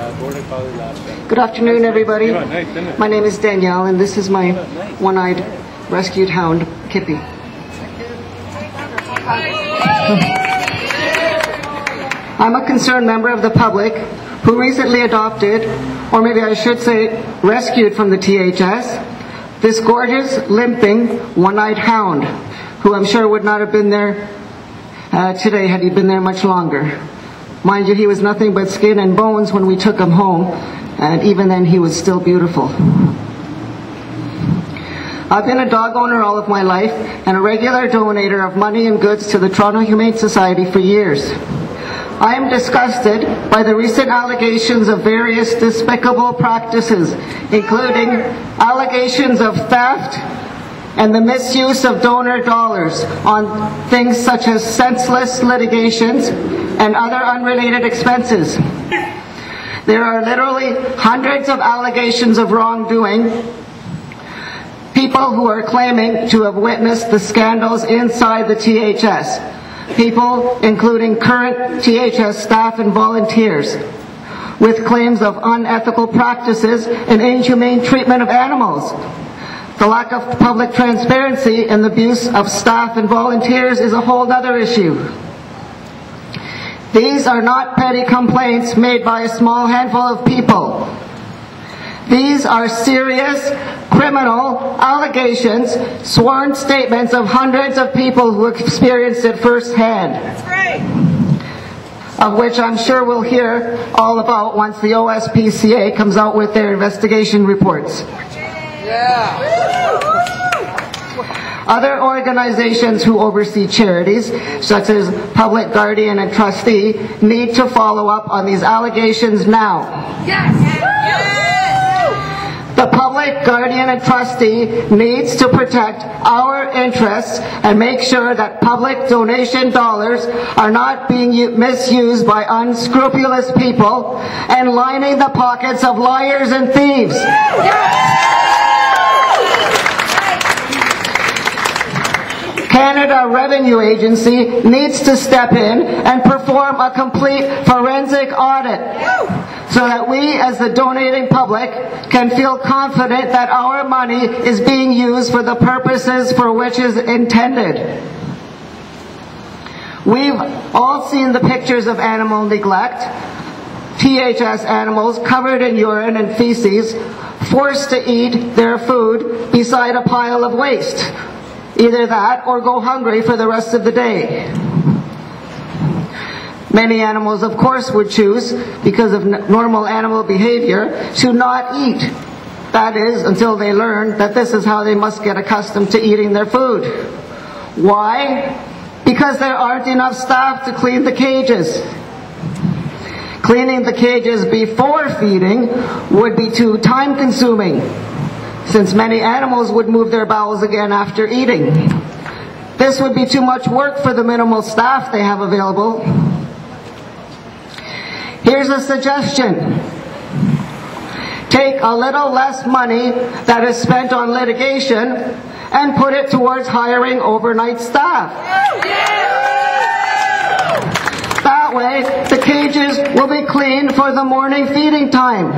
Good afternoon, everybody. My name is Danielle, and this is my one-eyed rescued hound, Kippy. I'm a concerned member of the public who recently adopted, or maybe I should say rescued from the THS, this gorgeous, limping, one-eyed hound, who I'm sure would not have been there today had he been there much longer. Mind you, he was nothing but skin and bones when we took him home, and even then he was still beautiful. I've been a dog owner all of my life and a regular donator of money and goods to the Toronto Humane Society for years. I am disgusted by the recent allegations of various despicable practices, including allegations of theft and the misuse of donor dollars on things such as senseless litigations and other unrelated expenses. There are literally hundreds of allegations of wrongdoing. People who are claiming to have witnessed the scandals inside the THS. People, including current THS staff and volunteers, with claims of unethical practices and inhumane treatment of animals. The lack of public transparency and the abuse of staff and volunteers is a whole other issue. These are not petty complaints made by a small handful of people. These are serious criminal allegations, sworn statements of hundreds of people who experienced it firsthand. That's great. Of which I'm sure we'll hear all about once the OSPCA comes out with their investigation reports. Yeah. Other organizations who oversee charities, such as Public Guardian and Trustee, need to follow up on these allegations now. Yes. The Public Guardian and Trustee needs to protect our interests and make sure that public donation dollars are not being misused by unscrupulous people and lining the pockets of liars and thieves. Canada Revenue Agency needs to step in and perform a complete forensic audit so that we as the donating public can feel confident that our money is being used for the purposes for which is intended. We've all seen the pictures of animal neglect. THS animals covered in urine and feces, forced to eat their food beside a pile of waste. Either that or go hungry for the rest of the day. Many animals, of course, would choose, because of normal animal behavior, to not eat. That is, until they learn that this is how they must get accustomed to eating their food. Why? Because there aren't enough staff to clean the cages. Cleaning the cages before feeding would be too time-consuming, since many animals would move their bowels again after eating. This would be too much work for the minimal staff they have available. Here's a suggestion. Take a little less money that is spent on litigation and put it towards hiring overnight staff. That way, the cages will be cleaned for the morning feeding time.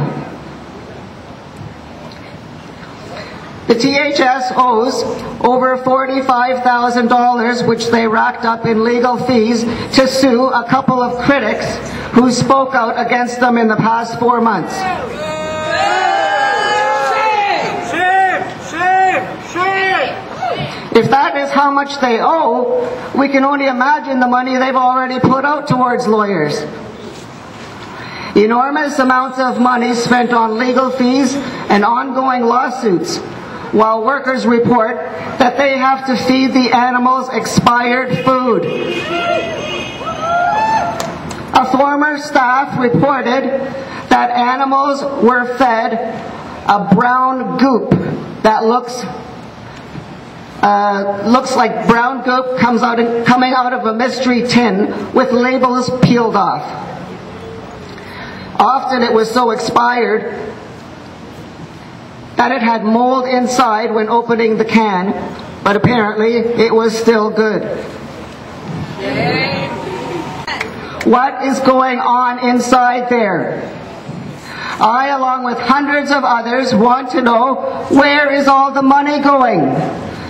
The THS owes over $45,000, which they racked up in legal fees, to sue a couple of critics who spoke out against them in the past 4 months. If that is how much they owe, we can only imagine the money they've already put out towards lawyers. Enormous amounts of money spent on legal fees and ongoing lawsuits, while workers report that they have to feed the animals expired food. A former staff reported that animals were fed a brown goop that looks like brown goop coming out of a mystery tin with labels peeled off. Often it was so expired that it had mold inside when opening the can, but apparently it was still good. What is going on inside there? I, along with hundreds of others, want to know, where is all the money going?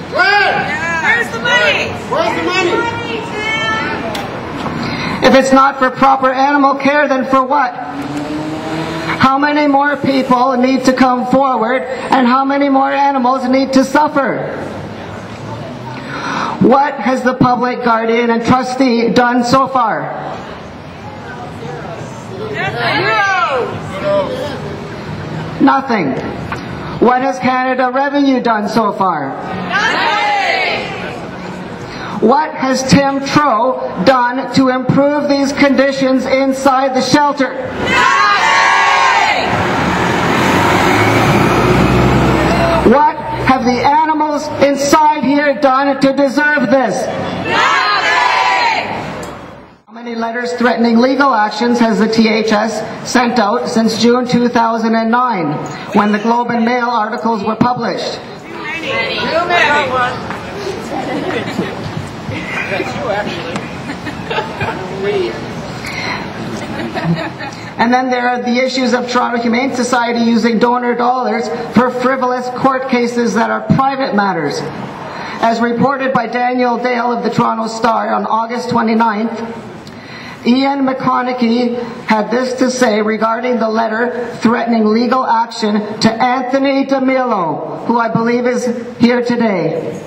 Where's the money? Where's the money? If it's not for proper animal care, then for what? How many more people need to come forward, and how many more animals need to suffer? What has the public guardian and trustee done so far? Nothing. What has Canada Revenue done so far? Nothing. What has TimTrow done to improve these conditions inside the shelter? Nothing. What have the animals inside here done to deserve this? Nothing. How many letters threatening legal actions has the THS sent out since June 2009, when the Globe and Mail articles were published? Too many. That's you, actually. And then there are the issues of Toronto Humane Society using donor dollars for frivolous court cases that are private matters. As reported by Danielle Dale of the Toronto Star on August 29th, Ian McConaughey had this to say regarding the letter threatening legal action to Anthony DeMillo, who I believe is here today.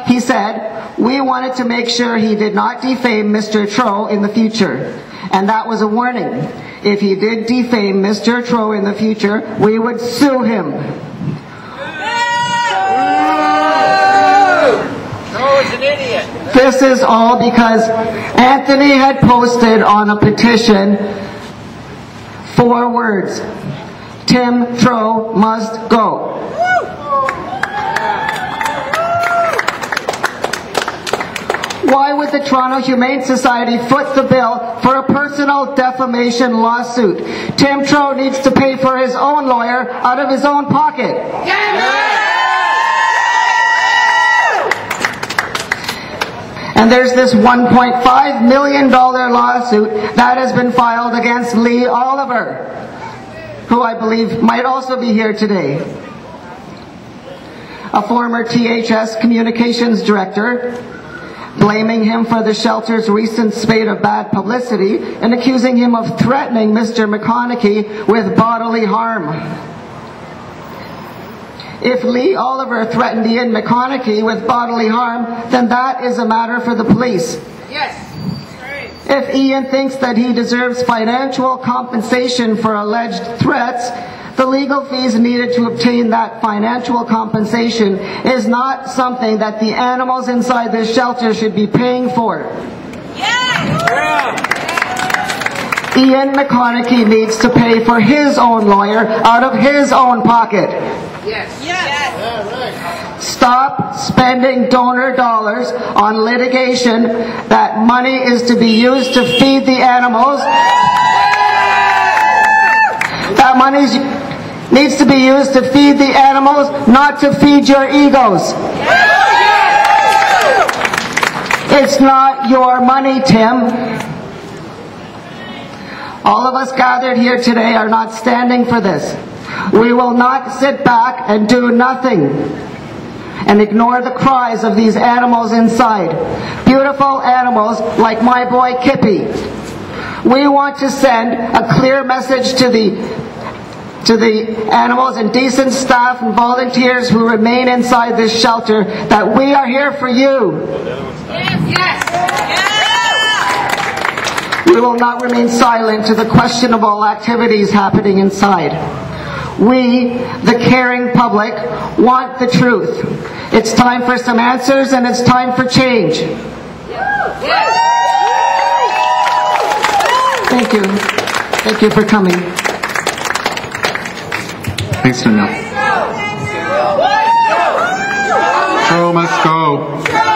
He said, we wanted to make sure he did not defame Mr. Trow in the future. And that was a warning. If he did defame Mr. Trow in the future, we would sue him. Trow is an idiot. This is all because Anthony had posted on a petition 4 words: TimTrow must go. Why would the Toronto Humane Society foot the bill for a personal defamation lawsuit? TimTrow needs to pay for his own lawyer out of his own pocket. And there's this $1.5 million lawsuit that has been filed against Lee Oliver, who I believe might also be here today. A former THS communications director, blaming him for the shelter's recent spate of bad publicity and accusing him of threatening Mr. McConaughey with bodily harm. If Lee Oliver threatened Ian McConaughey with bodily harm, then that is a matter for the police. Yes. If Ian thinks that he deserves financial compensation for alleged threats, the legal fees needed to obtain that financial compensation is not something that the animals inside this shelter should be paying for. Ian McConaughey needs to pay for his own lawyer out of his own pocket. Stop spending donor dollars on litigation. That money is to be used to feed the animals. That money needs to be used to feed the animals, not to feed your egos. It's not your money, Tim. All of us gathered here today are not standing for this. We will not sit back and do nothing and ignore the cries of these animals inside. Beautiful animals like my boy Kippy. We want to send a clear message to the animals and decent staff and volunteers who remain inside this shelter that we are here for you. We will not remain silent to the questionable activities happening inside. We, the caring public, want the truth. It's time for some answers and it's time for change. Thank you. Thank you for coming. Thanks, Danielle. Trow must go.